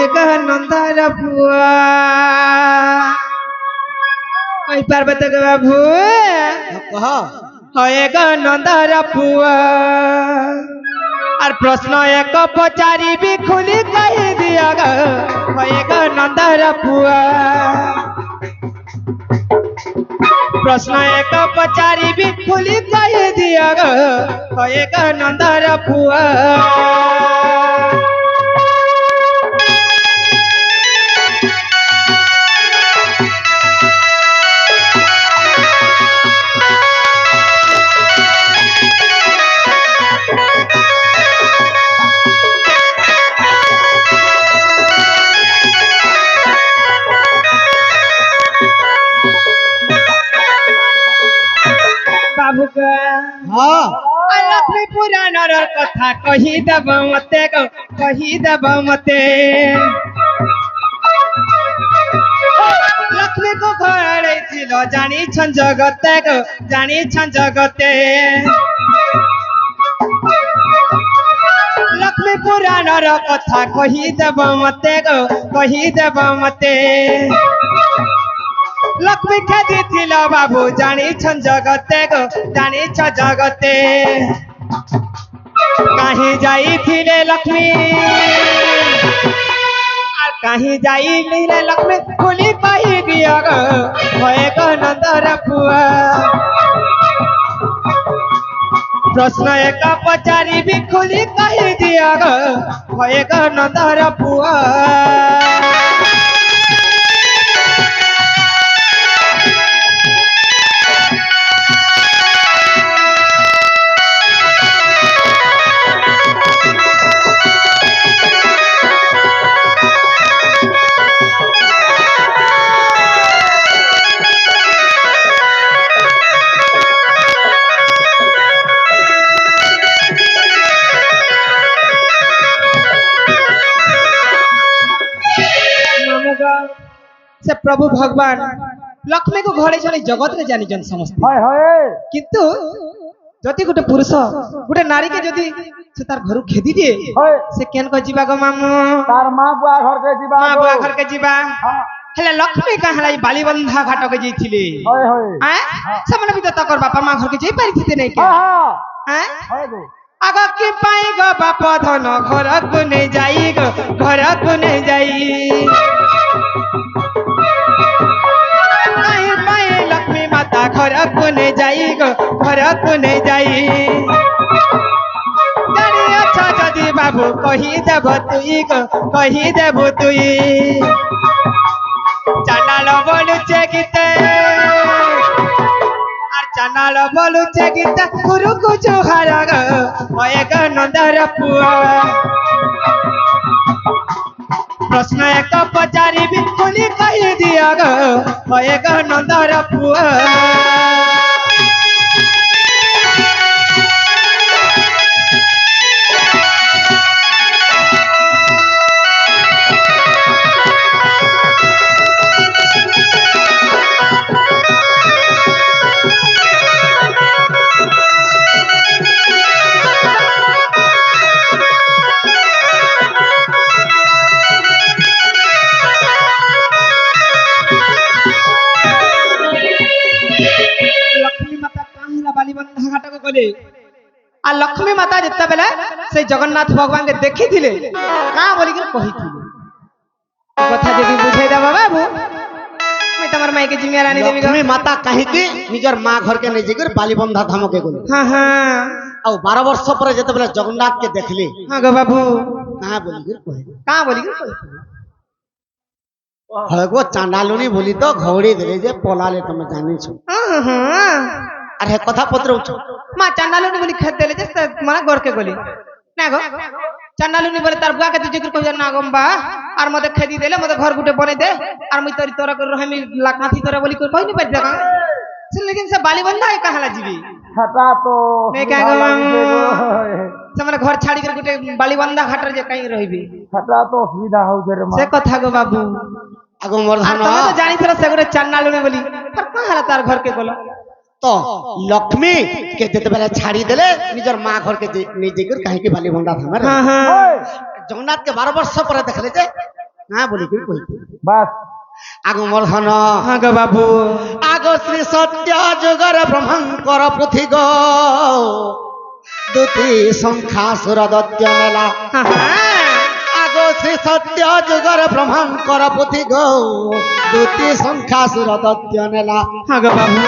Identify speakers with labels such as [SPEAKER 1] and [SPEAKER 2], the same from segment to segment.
[SPEAKER 1] ଏକ ନନ୍ଦର ପୁଅ କହିପାରବେ ତ ବାବୁ
[SPEAKER 2] कह
[SPEAKER 1] ଏକ ନନ୍ଦର ପୁଅ আর প্রশ্ন এক পচারিবি খুলি কহি দিও গো এক নন্দর পুয়া প্রশ্ন এক পচারিবি খুলি কহি দিও গো এক নন্দর পুয়া বাবুকে
[SPEAKER 2] हाँ
[SPEAKER 1] লক্ষ্মী পুরাণর কথা কহি দেব মতে গো কহি দেব মতে লক্ষ্মী কো ঘরে ছিল জানিছন জগতে গো জানিছন জগতে লক্ষ্মী পুরাণর কথা কহি দেব মতে গো কহি দেব মতে লক্ষ্মী খেদি ছিল বাবু জানিছন জগতে গো জানিছ জগতে কাহি যাইছিলে লক্ষ্মী আর কাহি যাইছিলে লক্ষ্মী খুলি কহি দিও গো হয়ে গো নন্দর পুয়া প্রশ্ন এক পচারিবি খুলি কহি দিও গো হয়ে গো নন্দর পুয়া से प्रभु भगवान लक्ष्मी को घरे छाड़ी जगत रे जानिजन समस्त
[SPEAKER 2] हाय हाय
[SPEAKER 1] किंतु जति गोटे पुरुष गोटे नारी के जति से तार घर खेदी दिए
[SPEAKER 2] हाय
[SPEAKER 1] से केन को जीवा गो मामू
[SPEAKER 2] तार मां बुआ घर के जीवा
[SPEAKER 1] मां बुआ घर के जीवा
[SPEAKER 2] हां
[SPEAKER 1] हेले लक्ष्मी कहाँ बालीबंधा घाट के जाइथिले
[SPEAKER 2] हाय हाय
[SPEAKER 1] हैं से भी तो तकर बापा मां घर के जाई पारिथिते नै के
[SPEAKER 2] हां
[SPEAKER 1] हैं
[SPEAKER 2] हाय गो
[SPEAKER 1] आग की पाई गो बाप धन घर को नहीं जाई गो घर को नहीं जाई नहीं पाई लक्ष्मी माता घर को नहीं जाई गो घर को नहीं जाई जानी अच्छा जदि बाबू कही देव तुई गो कही देव तुई चानाल बोलुचे गीते चानाल बोलुचे गीता गुरु को जोहार गो एक नंदर पुआ प्रश्न एक पचारिबि खुली कहि दिया गो एक नंदर पुआ आ लक्ष्मी माता जिते बेले से जगन्नाथ भगवान के देखी थिले का बोली के कही थिले कथा जदी बुझाई दबा बाबू मैं तमर माई के जिम्मेदार आनी देबी
[SPEAKER 2] लक्ष्मी माता कहि के निजर मां घर के नै जेकर बालीबंधा धाम के गले
[SPEAKER 1] हां हां
[SPEAKER 2] आ 12 वर्ष पर जते बेले जगन्नाथ के देखले
[SPEAKER 1] हां गो बाबू
[SPEAKER 2] कहां बोली के कहि
[SPEAKER 1] का बोली के कही
[SPEAKER 2] हगो चांडालुनी बोली तो घोड़ी देले जे पोलाले तुम जानि छ
[SPEAKER 1] हां हां
[SPEAKER 2] अरे कथा पत्र उठ
[SPEAKER 1] मां चांडालुनी बोली खेत देले जे मां घर के गली ना गो चांडालुनी बोले तार बुआ के तू जिक्र कह ना गम्बा और मते खेदी देले मते घर गुटे बने दे और मुई तोरी तोरा कर रहमी लाखाथी तोरा बोली कोई नहीं पाइ जगह से लेकिन से बालीबंधा है कहां ला जीवी
[SPEAKER 2] हटा तो
[SPEAKER 1] मैं क्या से माने घर छाड़ी कर गुटे बालीबंधा घाटर जे कहीं रहबी
[SPEAKER 2] हटा तो सुविधा हो जे रे
[SPEAKER 1] से कथा गो बाबू
[SPEAKER 2] आगो मरधान
[SPEAKER 1] तुम तो जानी थरा से गुटे चांडालुनी बोली पर कहां ला तार घर के गोला
[SPEAKER 2] तो लक्ष्मी के जते बेला छाड़ी देले निजर मां घर के नहीं जेकर काहे के बालीबंधा था
[SPEAKER 1] हां हां
[SPEAKER 2] जगन्नाथ के 12 वर्ष पर देखले जे না বলি কি কইতে
[SPEAKER 3] বাস
[SPEAKER 2] আগ মোর ধন
[SPEAKER 1] হ্যাঁ গো বাবু
[SPEAKER 2] আগ শ্রী সত্য যুগর ব্রহ্মঙ্কর পুথি গো দুতি সংখ্যাসুর দত্য মেলা আগ শ্রী সত্য যুগর ব্রহ্মঙ্কর পুথি গো দুতি সংখ্যাসুর দত্য মেলা
[SPEAKER 1] হ্যাঁ গো বাবু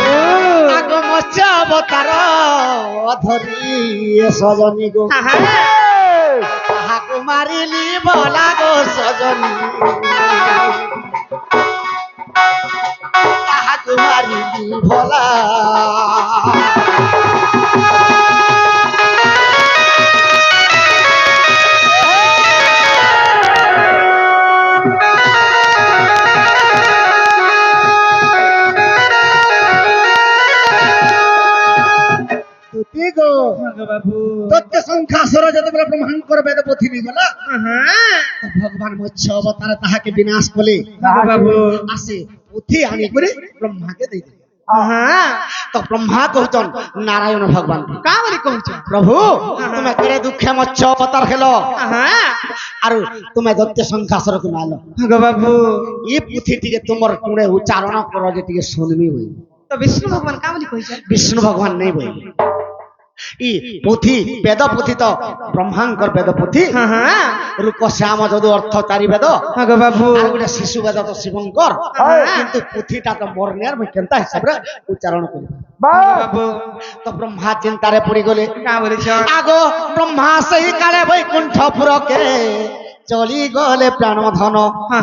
[SPEAKER 2] আগ মৎস্য অবতার ধরি সজনী গো তাহাকু মারিলি বলা গো সজনী তাহাকু মারিলি ভোলা তুতি গো
[SPEAKER 1] হ্যাঁ গো বাবু
[SPEAKER 2] তত্ত্ব সংখ্যা সর যেতবেলে ব্রহ্মাঙ্কর বেদ পথি গলা
[SPEAKER 1] হ্যাঁ
[SPEAKER 2] ভগবান মৎস্য অবতার তাহাকে বিনাশ কলে
[SPEAKER 1] গো বাবু
[SPEAKER 2] আসে পুথি আনি করে ব্রহ্মাকে দেই দিলে।
[SPEAKER 1] হ্যাঁ
[SPEAKER 2] তো ব্রহ্মা কହୁଛন নারায়ণ ভগবান
[SPEAKER 1] কা বলি কହୁଛ
[SPEAKER 2] প্রভু তুমি কেড়ে দুঃখে মৎস্য অবতার খেলো
[SPEAKER 1] হ্যাঁ
[SPEAKER 2] আর তুমি দত্ত সংখ্যা সর তুমি আলো
[SPEAKER 1] গো বাবু
[SPEAKER 2] এই পুথি টিকে তোমার কুড়ে উচ্চারণ কর যে টিকে শুনবি হই
[SPEAKER 1] তো বিষ্ণু ভগবান কা বলি কইছ
[SPEAKER 2] বিষ্ণু ভগবান নেই বই ই পুথি বেদ পুথি তো ব্রহ্মাঙ্কর বেদ পুথি
[SPEAKER 1] হ্যাঁ
[SPEAKER 2] রূপ শ্যাম যদু অর্থ তারি বেদ
[SPEAKER 1] হ্যাঁ গো বাবু
[SPEAKER 2] আর গোটে শিশু বেদ তো শিবঙ্কর কিন্তু পুথিটা তো বর্ণের মুই কেনতা হিসাবে উচ্চারণ করি
[SPEAKER 3] বাস
[SPEAKER 1] বাবু
[SPEAKER 2] তো ব্রহ্মা চিন্তারে পড়ি গলে
[SPEAKER 1] কা বলিছ
[SPEAKER 2] আগো ব্রহ্মা সেই কালে বৈকুণ্ঠপুরকে চলি গলে প্রাণধন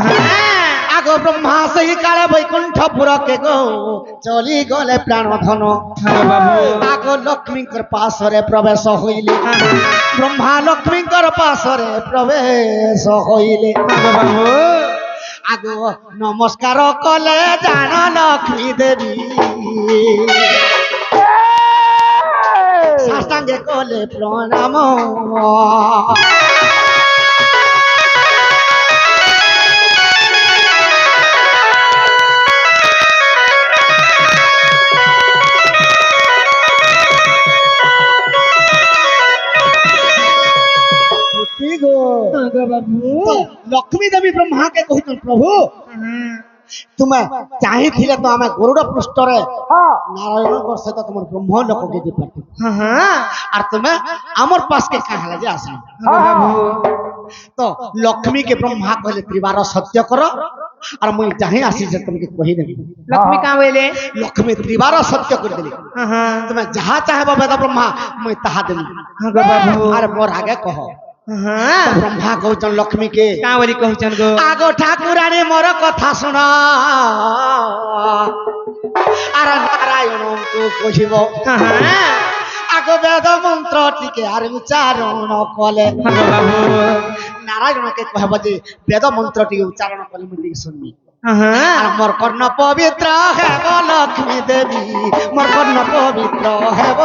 [SPEAKER 1] হ্যাঁ
[SPEAKER 2] আগো ব্রহ্মা সেই কালে বৈকুণ্ঠপুরকে গো চলি গলে প্রাণধন
[SPEAKER 1] হ্যাঁ বাবু
[SPEAKER 2] আগো লক্ষ্মীঙ্কর পাশরে প্রবেশ হইলে ব্রহ্মা লক্ষ্মীঙ্কর পাশরে প্রবেশ হইলে
[SPEAKER 1] বাবু
[SPEAKER 2] আগো নমস্কার কলে জান লক্ষ্মী দেবী সাষ্টাঙ্গে কলে প্রণাম
[SPEAKER 1] গো বাবু
[SPEAKER 2] লক্ষ্মী দেবী ব্রহ্মাকে কহিছেন প্রভু তুমি চাহিছিলে তো আমি গরুড় পৃষ্ঠরে নারায়ণঙ্কর সহিত তোমার ব্রহ্ম লোককে যে পাঠি
[SPEAKER 1] হ্যাঁ
[SPEAKER 2] আর তুমি আমার পাশকে কাহালে যে আসলে
[SPEAKER 1] বাবু
[SPEAKER 2] তো লক্ষ্মীকে ব্রহ্মা কহিলে ত্রিবার সত্য কর আর মুই চাহি আসিছে তোমাকে কহি দেবি
[SPEAKER 1] লক্ষ্মী কা বলে
[SPEAKER 2] লক্ষ্মী ত্রিবার সত্য করে দেলি
[SPEAKER 1] হ্যাঁ
[SPEAKER 2] তুমি যাহা চাহব বেদ ব্রহ্মা মুই তাহা দেবি
[SPEAKER 1] গো বাবু
[SPEAKER 2] আর মোর আগে কহ
[SPEAKER 1] হ্যাঁ
[SPEAKER 2] তো ব্রহ্মা কହୁছন লক্ষ্মীকে
[SPEAKER 1] কা বলি কହୁছন গো
[SPEAKER 2] আগো ঠাকুরানী মোর কথা শুন আর নারায়ণଙ୍କୁ কহিব
[SPEAKER 1] হ্যাঁ
[SPEAKER 2] আগো বেদ মন্ত্র টিকে আর উচ্চারণ কলে
[SPEAKER 1] গো বাবু
[SPEAKER 2] নারায়ণকে কহব যে বেদ মন্ত্র টিকে উচ্চারণ কলে মুই টিকে শুনবি
[SPEAKER 1] হ্যাঁ
[SPEAKER 2] আর মোর কর্ণ পবিত্র হেব লক্ষ্মী দেবী মোর কর্ণ পবিত্র হেব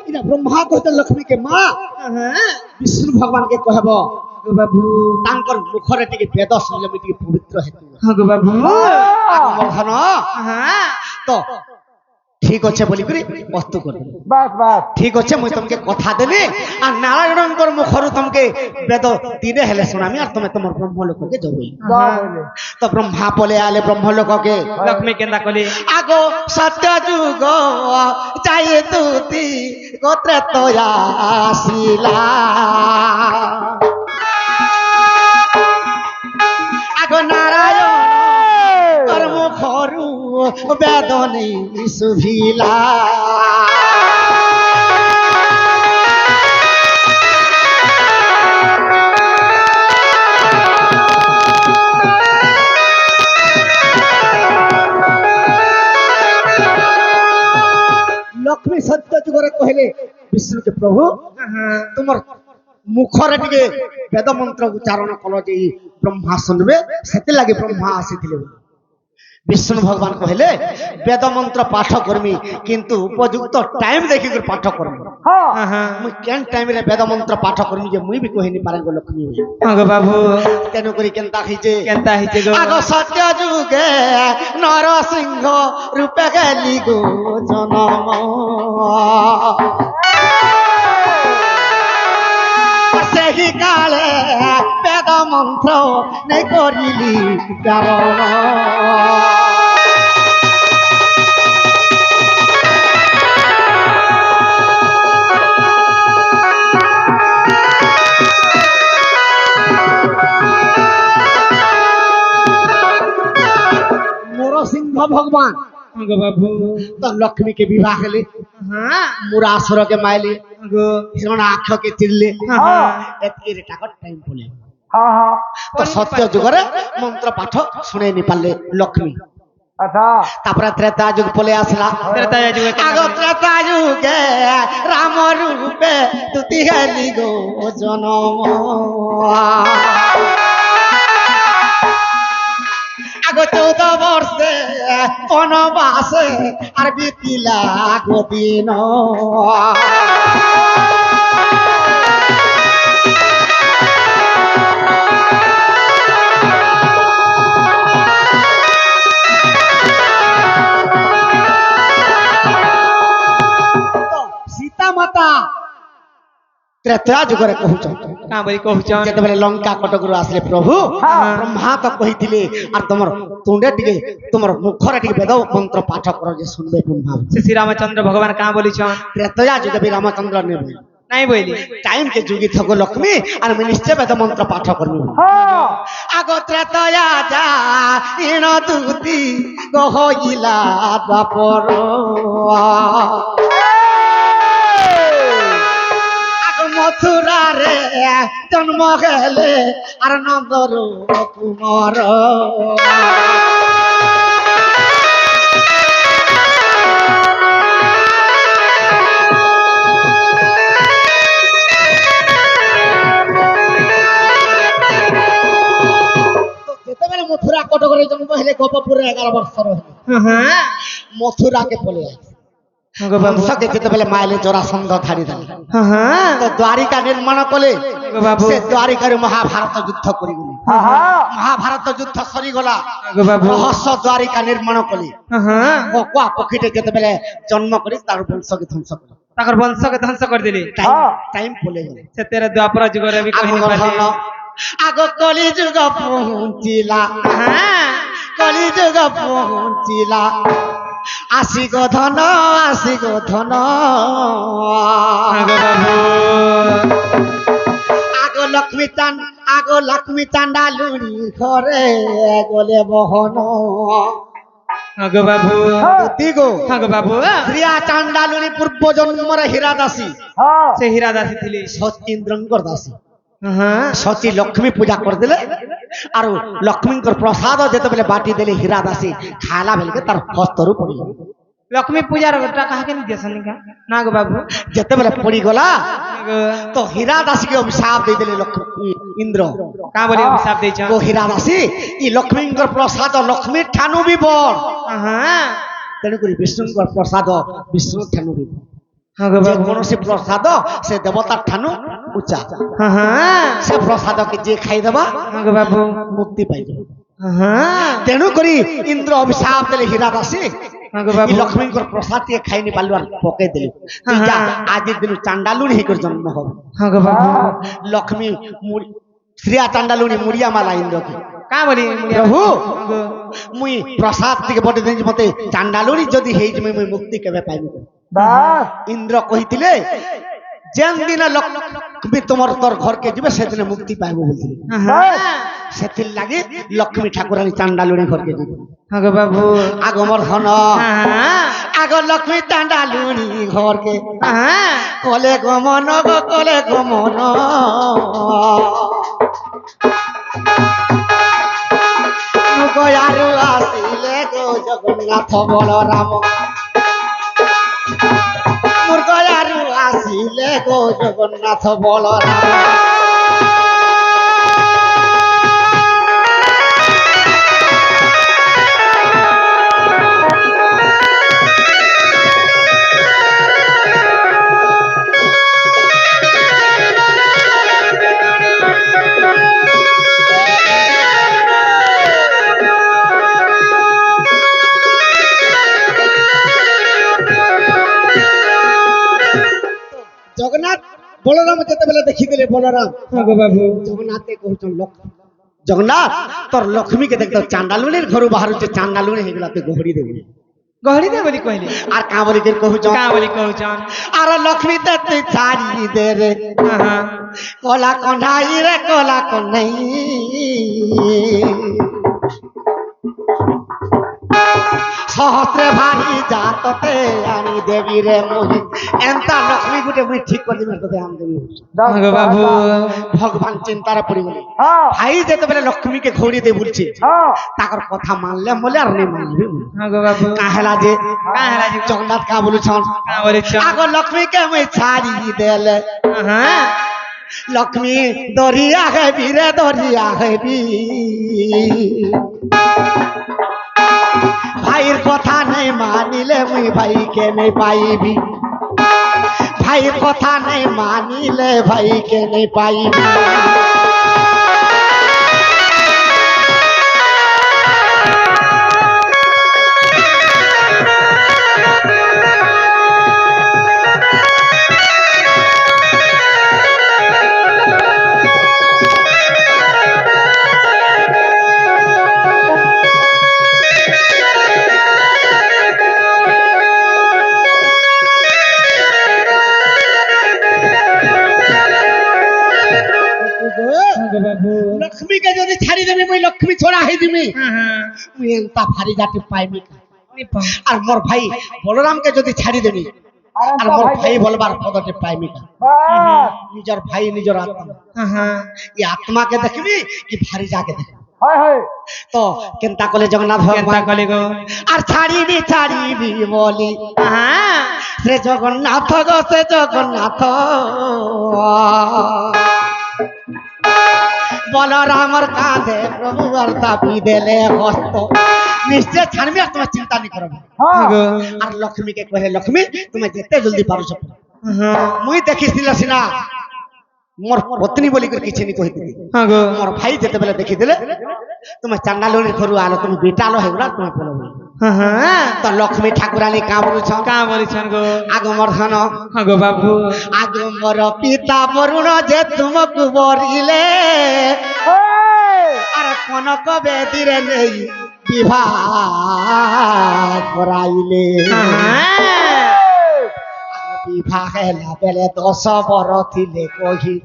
[SPEAKER 2] এটা ব্রহ্মা কহিত লক্ষ্মীকে মা
[SPEAKER 1] হ্যাঁ
[SPEAKER 2] বিষ্ণু ভগবানকে কহব
[SPEAKER 1] গো বাবু
[SPEAKER 2] তাঙ্কর মুখরে টিকে বেদ শুনলে মুই টিকে পবিত্র হেতু
[SPEAKER 1] গো বাবু
[SPEAKER 2] ধন
[SPEAKER 1] হ্যাঁ
[SPEAKER 2] তো ঠিক আছে বলি করে বস্তু করবে
[SPEAKER 3] বাস বাস
[SPEAKER 2] ঠিক আছে মুই তোমাকে কথা দেলি আর নারায়ণঙ্কর মুখরু তোমাকে বেদ দিনে হেলে শুনামি আর তুমি তোমার ব্রহ্মলোককে যাবই তো ব্রহ্মা বলে আলে ব্রহ্মলোককে
[SPEAKER 1] লক্ষ্মী কেন্দা কলি
[SPEAKER 2] আগো সত্য যুগ চাই তুতি গোত্রে তো আসিলা আগো নারায়ণ কর্ম খরু বেদনে শুভিলা লক্ষ্মী সত্য যুগরে কহিলে বিষ্ণুকে প্রভু তোমার মুখরে টিকে বেদ মন্ত্র উচ্চারণ কল যে ব্রহ্মা শুনবে সেতে লাগে ব্রহ্মা আসিଥିଲେ বিষ্ণু ভগবান কহিলে বেদ মন্ত্র পাঠ করমি কিন্তু উপযুক্ত টাইম দেখি করে পাঠ করমি মুই কেন টাইমে বেদ মন্ত্র পাঠ করমি যে মুই বি কহিনি পারে গো লক্ষ্মী হই
[SPEAKER 1] গো বাবু
[SPEAKER 2] তেন করি কেনতা হইছে
[SPEAKER 1] গো
[SPEAKER 2] আগ সত্য যুগে নরসিংহ রূপে গেলি গো জনম সেই কালে বেদ মন্ত্র নেই করিলি কারণ নরসিংহ ভগবান
[SPEAKER 1] গো বাবু
[SPEAKER 2] তো লক্ষ্মীকে বিবাহ হেলে
[SPEAKER 1] হ্যাঁ
[SPEAKER 2] মুরাসুরকে মাইলে
[SPEAKER 1] গো
[SPEAKER 2] আক্ষকে চিরলে
[SPEAKER 1] হ্যাঁ।
[SPEAKER 2] এর টাকার টাইম বলে তো সত্য যুগরে মন্ত্র পাঠ শুনে নি পারলে লক্ষ্মী তারপরে ত্রেতা যুগ বলে আসলা
[SPEAKER 1] ত্রেতা যুগে
[SPEAKER 2] আগ ত্রেতা যুগে রাম রূপে তুতি হেলি গো জনম আগ 14 বর্ষে বনবাসে আর বিতিলা গদিন সীতা মাতা ত্রেতা যুগরে কହୁଛ
[SPEAKER 1] কাঁ বলি কହୁଛ
[SPEAKER 2] যেତେବେଳେ ଲଙ୍କା କଟକରୁ ଆସିଲେ ପ୍ରଭୁ ବ୍ରହ୍ମା ତ କହିଥିଲେ ଆର୍ ତମର ତୁଣ୍ଡେ ଟିକେ ତମର ମୁଖରେ ଟିକେ ବେଦ ମନ୍ତ୍ର ପାଠ କର ଯେ ଶୁଣିବେ ବ୍ରହ୍ମା
[SPEAKER 1] ସେ ଶ୍ରୀ ରାମଚନ୍ଦ୍ର ଭଗବାନ କାଁ ବୋଲିଛନ୍
[SPEAKER 2] ତ୍ରେତୟା ଯୁଗ ବି ରାମଚନ୍ଦ୍ର ନେବେ
[SPEAKER 1] ନାଇଁ ବୋଇଲି
[SPEAKER 2] টাইম কে যুগি থাকো লক্ষ্মী আর আমি নিশ্চয় বেদ মন্ত্র পাঠ করবো আগ ত্রেতয়া যা ইণ দুতি গহইলা দ্বাপর আগ মথুরারে জন্ম গেলে আর নন্দর কুমার যেତେବେଳେ মথুরা কটকরে জন্ম হেলে গোপপুরে 11 বর্ষর হেলে
[SPEAKER 1] হ্যাঁ
[SPEAKER 2] মথুরাকে পলে আসে
[SPEAKER 1] গো বাবু
[SPEAKER 2] কংসকে যেতেবেলে মাইলে জরাসন্ধ ধাড়ি দেলে
[SPEAKER 1] হ্যাঁ
[SPEAKER 2] তো দ্বারিকা নির্মাণ কলে
[SPEAKER 1] গো বাবু
[SPEAKER 2] সে দ্বারিকারে মহাভারত যুদ্ধ করিগলে মহাভারত যুদ্ধ সরিগলা
[SPEAKER 1] গো বাবু
[SPEAKER 2] রহস্য দ্বারিকা নির্মাণ কলে
[SPEAKER 1] হ্যাঁ
[SPEAKER 2] কোয়া পক্ষীতে যেতেবেলে জন্ম করি তার বংশকে ধ্বংস করে
[SPEAKER 1] তাকর বংশকে ধ্বংস করে দিলি
[SPEAKER 2] টাইম পলে গেলে
[SPEAKER 1] সে তেরা দ্বাপর যুগরে বি কহিনি পারলি
[SPEAKER 2] আগ কলি যুগ পৌঁছিলা
[SPEAKER 1] হ্যাঁ
[SPEAKER 2] কলি যুগ পৌঁছিলা আসি গো ধন
[SPEAKER 1] গো বাবু
[SPEAKER 2] আগ লক্ষ্মী চান্ডা লুড়ি ঘরে গলে বহন
[SPEAKER 1] গো বাবু
[SPEAKER 2] দিগো
[SPEAKER 1] গো বাবু
[SPEAKER 2] ক্রিয়া চান্ডা লুড়ি পূর্ব জন্মর হীরা দাসী
[SPEAKER 1] সে হীরা দাসী থিলি
[SPEAKER 2] সচিন্দ্রঙ্কর দাসী
[SPEAKER 1] হ্যাঁ
[SPEAKER 2] সচি লক্ষ্মী পূজা করদেলে আর লক্ষ্মীঙ্কর প্রসাদ যেতেবেলে বাটি দেলে হীরা দাসী খাইলা বেলকে তার হস্তরু পড়ি
[SPEAKER 1] লক্ষ্মী পূজার ওটা কাহাকে নি দেছনি কা না গো বাবু
[SPEAKER 2] যেতেবেলে পড়ি গলা
[SPEAKER 1] গো
[SPEAKER 2] তো হীরা দাসীকে অভিশাপ দিয়ে দেলে লক্ষ্মী ইন্দ্র
[SPEAKER 1] কা বলি অভিশাপ দেইছ
[SPEAKER 2] ও হীরা দাসী ই লক্ষ্মীঙ্কর প্রসাদ লক্ষ্মীর ঠানু বিবর
[SPEAKER 1] হ্যাঁ
[SPEAKER 2] তেণু করে বিষ্ণুঙ্কর প্রসাদ বিষ্ণু ঠানু বিবর
[SPEAKER 1] গো
[SPEAKER 2] যে
[SPEAKER 1] বাবু
[SPEAKER 2] কৌশি প্রসাদ সে দেবতার ঠানু উচ্চা
[SPEAKER 1] হ্যাঁ
[SPEAKER 2] সে প্রসাদকে যে খাইদেবা
[SPEAKER 1] গো বাবু
[SPEAKER 2] মুক্তি পাইবে
[SPEAKER 1] হ্যাঁ
[SPEAKER 2] তেণু করি ইন্দ্র অভিশাপ দেলে হীরা দাসী
[SPEAKER 1] গো বাবু
[SPEAKER 2] লক্ষ্মীঙ্কর প্রসাদ দিয়ে খাইনি পারলু আর পকে দিল আজের দিন চান্ডালুনি হিকর জন্ম হবে
[SPEAKER 1] গো বাবু
[SPEAKER 2] লক্ষ্মী শ্রিয়া চান্ডালুনি মুড়িয়া মালা ইন্দ্রকে
[SPEAKER 1] কা বলি
[SPEAKER 2] প্রভু মুই প্রসাদ থেকে বটে দিন মতে চান্ডালুনি যদি হেইজমে মুই মুক্তি কেবে পাইবি ইন্দ্র কহিଥିଲେ যেন দিন লক্ষ্মী তোমার তোর ঘরকে যাবে সেদিন মুক্তি পাইব বলছিল সেথির লাগি লক্ষ্মী ঠাকুরানী চান্ডালুনি ঘরকে যাবে
[SPEAKER 1] গো বাবু
[SPEAKER 2] আগমর ধন
[SPEAKER 1] হ্যাঁ
[SPEAKER 2] আগ লক্ষ্মী চান্ডালুনি ঘরকে
[SPEAKER 1] হ্যাঁ
[SPEAKER 2] কলে গমন গো কলে গমন গয়ারু আসিলে গো জগন্নাথ বলরাম মোর গয়ারু আসিলে গো জগন্নাথ বলরাম বলরাম যেତେବେଳେ ଦେଖିଥିଲେ বলরাম
[SPEAKER 1] হ্যাঁ গো বাবু
[SPEAKER 2] জগন্নাথে কହୁଛন জগন্নাথ তোর লক্ষ্মীকে দেখতো চান্ডালুনির ঘরু বাহারুছে চান্ডালুনি ହେଇଗଲା তুই গহড়ি দেবু
[SPEAKER 1] গহরি দে বলি কইলি
[SPEAKER 2] আর কা বলি কে কହୁছ
[SPEAKER 1] কা বলি কହୁছন
[SPEAKER 2] আর লক্ষ্মী তে তুই ছাড়ি দে রে
[SPEAKER 1] হ্যাঁ
[SPEAKER 2] কলা কন্ধাই রে কলা কন্ধাই সহস্রে ভারী জাততে আনি দেবী রে মোহি এন্তা লক্ষ্মী গুটে মুই ঠিক করে দিবে তোতে আম দেবী
[SPEAKER 1] হ্যাঁ গো বাবু
[SPEAKER 2] ভগবান চিন্তার পড়ি গলি ভাই যেতেবেলে লক্ষ্মীকে ঘৌড়ি দে বলছে তাকর কথা মানলে মলে আর নেই মানবি
[SPEAKER 1] হ্যাঁ গো বাবু
[SPEAKER 2] কাহেলা যে
[SPEAKER 1] কাহেলা যে
[SPEAKER 2] জগন্নাথ কা বলুছন
[SPEAKER 1] কা বলিছন
[SPEAKER 2] আগ লক্ষ্মীকে মুই ছাড়ি দেলে
[SPEAKER 1] হ্যাঁ
[SPEAKER 2] লক্ষ্মী দরিয়া হেবি রে দরিয়া হেবি ভাইয়ের কথা নাই মানিলে মুই ভাইকে নেই পাইবি ভাইয়ের কথা নাই মানিলে ভাইকে নেই পাইবি লক্ষ্মীকে যদি ছাড়ি দেবি মুই লক্ষ্মী ছোড়া হয়ে দিবি মুই এন্তা ভারী জাতি পাইবি আর মোর ভাই বলরামকে যদি ছাড়ি দেবি আর মোর ভাই বলবার পদটি পাইবি নিজের ভাই নিজের আত্মা এই আত্মাকে দেখবি কি ভারী যাকে দেখবি তো কেনতা কলে জগন্নাথ ভগবান
[SPEAKER 1] কলি গো
[SPEAKER 2] আর ছাড়িবি বলি সে জগন্নাথ গো সে জগন্নাথ বলরামর কাঁধে প্রভু আর দাবি দেলে হস্ত নিশ্চয় ছাড়বি আর তোমার চিন্তা নি করবে আর লক্ষ্মীকে কহে লক্ষ্মী তুমি যেতে জলদি পারো সব মুই দেখিছিল সিনা মোর পত্নী বলি করে কিছু নি কহিদি মোর ভাই যেতেবেলে দেখিদেলে তুমি চান্ডালুনির ঘরু আলো তুমি বেটালো হেগুলা তুমি বলবো তো লক্ষ্মী ঠাকুরানী কা বলছন
[SPEAKER 1] কা বলিছন গো
[SPEAKER 2] আগমর ধন
[SPEAKER 1] হ্যাঁ গো বাবু
[SPEAKER 2] আগমর পিতা বরুণ যে তুমকু বরিলে আর কনক বেদিরে নেই বিবাহ করাইলে বিবাহ হেলা বেলে 10 বর থিলে কহি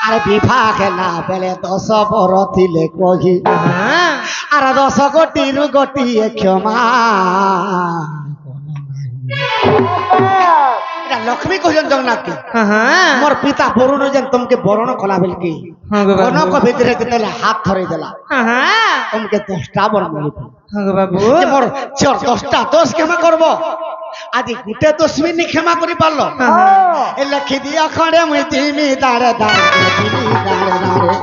[SPEAKER 2] আর বিবাহ হেলা বেলে 10 বর থিলে কহি আর 10 কোটিরু গোটিয়ে ক্ষমা লক্ষ্মী কহিলেন জগন্নাথকে মোর পিতা বরুণ যেন তোমাকে বরণ কলা বেলকি কনক ভিতরে যেতেলে হাত ধরে দেলা তোমাকে 10টা বরণ মিলিত মোর চোর 10টা দোষ ক্ষমা করব আজি গুটে দোষ মিনি ক্ষমা করি পারলো এ লেখি দিয়া খড়ে মুই জিমি দাঁড়ে দাঁড়ে জিমি দাঁড়ে দাঁড়ে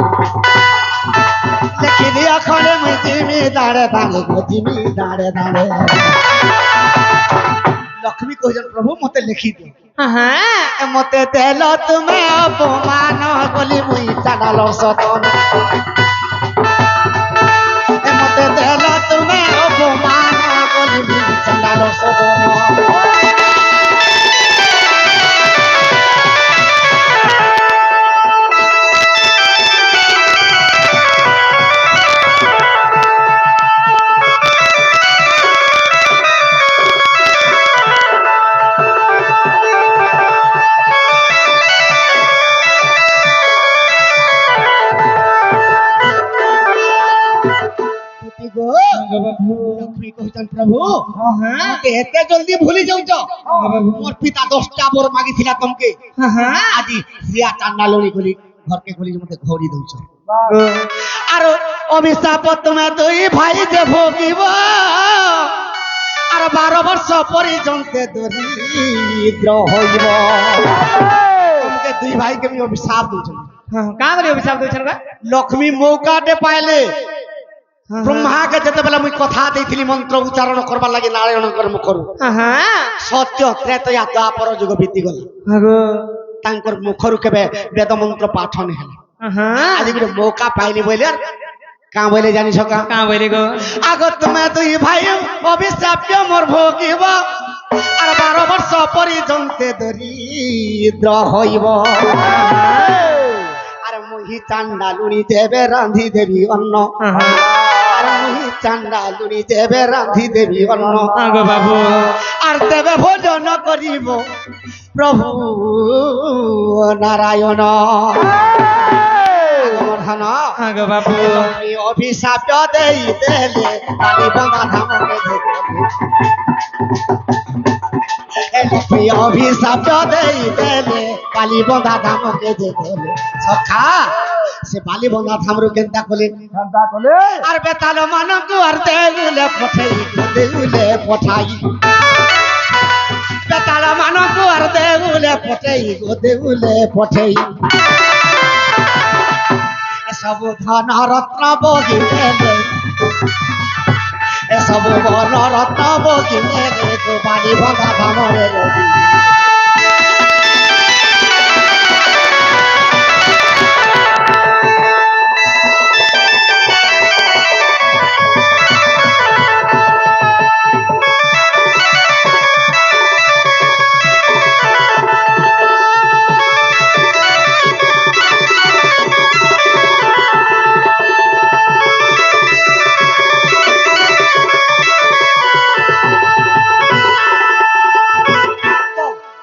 [SPEAKER 2] লেখি দিয়া খড়ে মুই জিমি দাঁড়ে দাঁড়ে জিমি দাঁড়ে দাঁড়ে লক্ষ্মী কহিলেন প্রভু মতে লিখি দিও মতে দেল তুমি অপমান বলি মুই চাঁদাল সদন মতে দেল তুমি অপমান বলি মুই চাঁদাল সদন লক্ষ্মী কহিছেন প্রভু এতে জলদি ভুলি যাউছ মোর পিতা 10টা বর মাগিছিলা তমকে আজি সিয়া চান্ডালুনি গলি ঘরকে গলি মতে ঘৌরি দউছ আর অভিশাপ তুমি দুই ভাই যে ভোগিব আর 12 বর্ষ পর্যন্ত দরিদ্র হইব তমকে দুই ভাইকে আমি অভিশাপ দউছ
[SPEAKER 1] কা বলি অভিশাপ দউছন গো
[SPEAKER 2] লক্ষ্মী মৌকাটে পাইলে ব্রহ্মাকে যেতেবেলে মুই কথা ଦେଇଥିଲି মন্ত্র উচ্চারণ করবার লাগি নারায়ণଙ୍କର মুখରୁ সত্য ত্রেতয়া দ্ୱାପର ଯୁଗ ବିତିଗଲା ତାଙ୍କର ମୁଖରୁ କେବେ ବେଦ ମନ୍ତ୍ର ପାଠ ନି ହେଲା ଆଜି ଗୋଟେ ମୌକା ପାଇଲି ବୋଇଲେ কাঁ বলে জানিস কা
[SPEAKER 1] কাঁ বলি গো
[SPEAKER 2] আগত তুমি দুই ভাই অভিশাপ্য মোর ভোগিব আর 12 বর্ষ পর্যন্তে দরিদ্র হইব আর মুহি চান্ডালুনি দেবে রান্ধি দেবী অন্ন আর মুহি চান্ডালুনি দেবে রান্ধি দেবী অন্ন
[SPEAKER 1] গো বাবু
[SPEAKER 2] আর দেবে ভোজন করিব প্রভু নারায়ণ
[SPEAKER 1] গো বাবু
[SPEAKER 2] অভিশাপ দেই দেলে কালী বন্ধা ধামকে অভিশাপ দেই দেলে কালী বন্ধা ধামকে যে গলে সখা সে বালি বন্ধা ধামরু কেন্তা কলে আর বেতাল মানকু আর দেউলে পঠাই বেতাল মানকু আর দেউলে পঠাই এসবু ধন রত্ন বগি নেলে এসবু বন রত্ন বগি নেলে বালি বন্ধা ধামরে রবি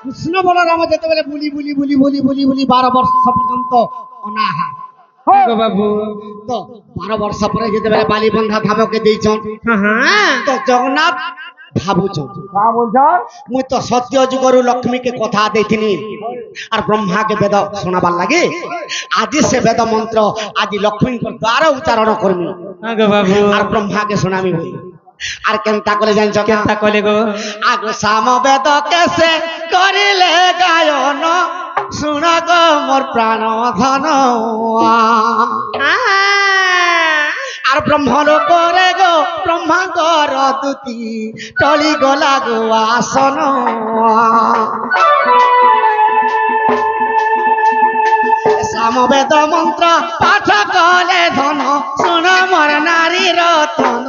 [SPEAKER 2] কৃষ্ণ বলরাম যেতবেলে বুলি 12 বর্ষ পর্যন্ত অনাহা
[SPEAKER 1] গো বাবু
[SPEAKER 2] তো 12 বর্ষ পরে যেতবেলে বালি বন্ধা ধামকে দিয়েছন তো জগন্নাথ ভাবুছন মুই তো সত্য যুগরু লক্ষ্মীকে কথা দেইছিনি আর ব্রহ্মাকে বেদ শোনাবার লাগে আজি সে বেদ মন্ত্র আজি লক্ষ্মীঙ্কর দ্বারা উচ্চারণ করমি
[SPEAKER 1] গো বাবু
[SPEAKER 2] আর ব্রহ্মাকে শোনামি বই আর কেনতা কলে জানছ
[SPEAKER 1] কেনতা কলে গো
[SPEAKER 2] আগ সাম বেদ কেসে করিলে গায়ন শুন গো মোর প্রাণ ধন আর ব্রহ্মণ করে গো ব্রহ্মাঙ্কর দুতি টলি গলা গো আসন সামবেদ মন্ত্র পাঠ কলে ধন শুন মোর নারী রতন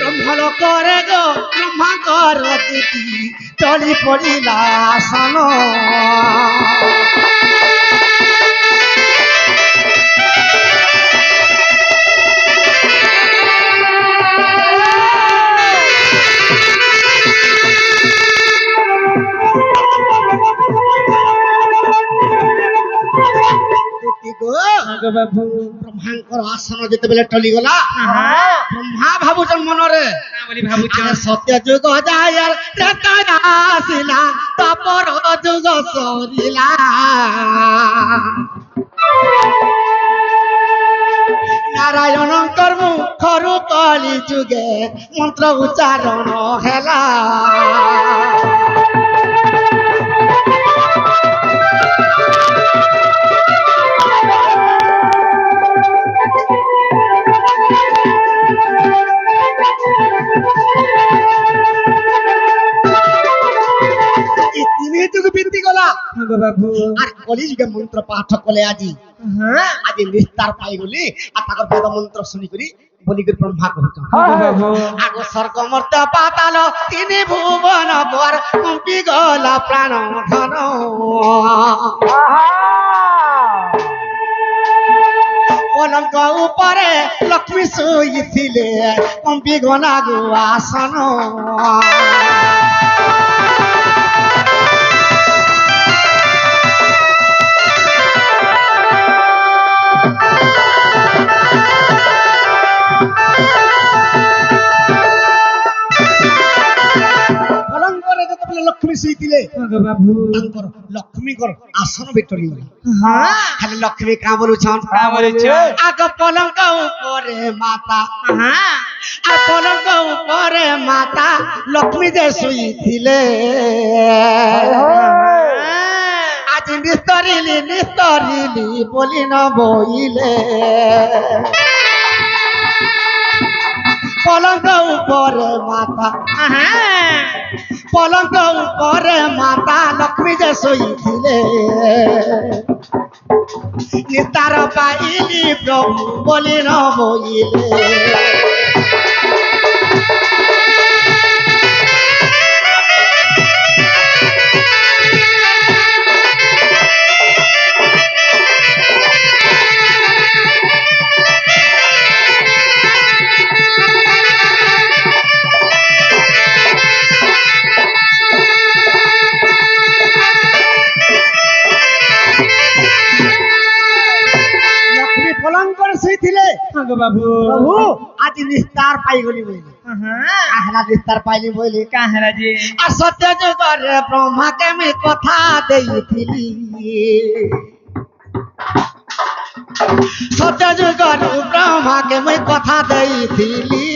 [SPEAKER 2] ব্রহ্মণ করে গো ব্রহ্মাঙ্কর দুতি টলি পড়িলা আসন
[SPEAKER 1] বাবু
[SPEAKER 2] ব্রহ্মাঙ্কর আসন যেতবেলে টলি গলা ব্রহ্মা ভাবুছন মনরে
[SPEAKER 1] বলি ভাবুছ
[SPEAKER 2] সত্য যুগ যায়ার ত্রেতা আসিলা তাপর যুগ সরিলা নারায়ণ কর্ম খরু কলি যুগে মন্ত্র উচ্চারণ হেলা
[SPEAKER 1] বাবু
[SPEAKER 2] আর কলি যুগে মন্ত্র পাঠ কলে আজি আজি নিস্তার পাই গলি আর তাকর বেদ মন্ত্র শুনি করি বলি করি ব্রহ্মা কহিত
[SPEAKER 1] বাবু
[SPEAKER 2] আগ স্বর্গ মর্ত পাতাল তিনি ভুবন বর কম্পি গলা প্রাণ ধন পলঙ্ক উপরে লক্ষ্মী শুইছিলে কম্পি গনা গো আসন লক্ষ্মী শুইছিলে
[SPEAKER 1] বাবু
[SPEAKER 2] তাঙ্কর লক্ষ্মীকর আসন ভিতরে খালি লক্ষ্মী কাঁ বলুছন আগ পলঙ্ক উপরে মাতা আর পলঙ্ক উপরে মাতা লক্ষ্মী যে শুইছিলে আজ নিস্তরিলি বলি ন বইলে পলঙ্ক উপরে মাতা পলঙ্ক উপরে মাতা লক্ষ্মী যে শোইছিলে নিস্তার পাইলি প্রভু বলি ন বইলে লক্ষ্মী পলঙ্কর শুইছিলে
[SPEAKER 1] আগো বাবু
[SPEAKER 2] প্রভু আজ নিস্তার পাইগলি বইলি আহলা নিস্তার পাইলি বইলি
[SPEAKER 1] কাহারা যে
[SPEAKER 2] আর সত্য যুগরে ব্রহ্মাকে আমি কথা দেইଥିଲି সত্য যুগরে ব্রহ্মাকে আমি কথা দেইଥିଲି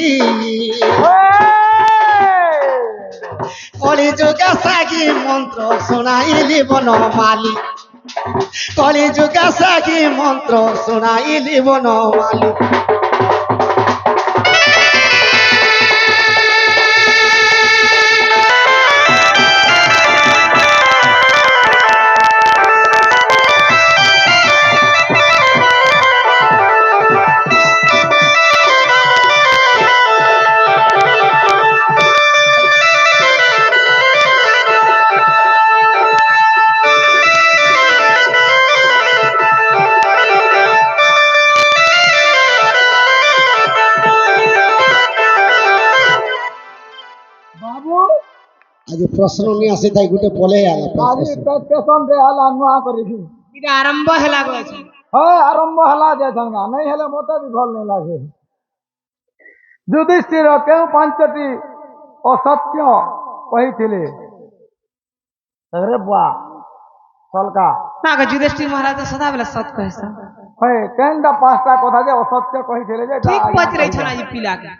[SPEAKER 2] কলি যুগে সাগি মন্ত্র শোনাইলি বনমালী কলি যুগে সাগি মন্ত্র শোনাইলি বনমালী
[SPEAKER 3] ବାବୁ
[SPEAKER 2] ଆଜି ପ୍ରଶ୍ନ ନେଇ ଆସି ତାଇ ଗୋଟେ ପଳେଇ ଆଲା
[SPEAKER 3] ଆଜି ଷ୍ଟେସନରେ ହେଲା ନୂଆ କରିଛି
[SPEAKER 1] এটা আরম্ভ হেলা গেছে
[SPEAKER 3] ହଁ ଆରମ୍ଭ ହେଲା ଯେ ଝଙ୍ଗା ନାଇଁ ହେଲେ ମତେ ବି ଭଲ ନାଇଁ ଲାଗେ ଯୁଧିଷ୍ଠିର କେଉଁ ପାଞ୍ଚଟି ଅସତ୍ୟ କହିଥିଲେ ରେ ବୁଆ ସଲକା
[SPEAKER 1] না গো যুধিষ্ঠির মহারাজ তো সদাবেলা সৎ কহেছ
[SPEAKER 3] হয়ে কেনটা ପାଞ୍ଚଟା କଥା ଯେ ଅସତ୍ୟ କହିଥିଲେ ଯେ
[SPEAKER 1] ঠিক পচরাইছ না এই পিলাকে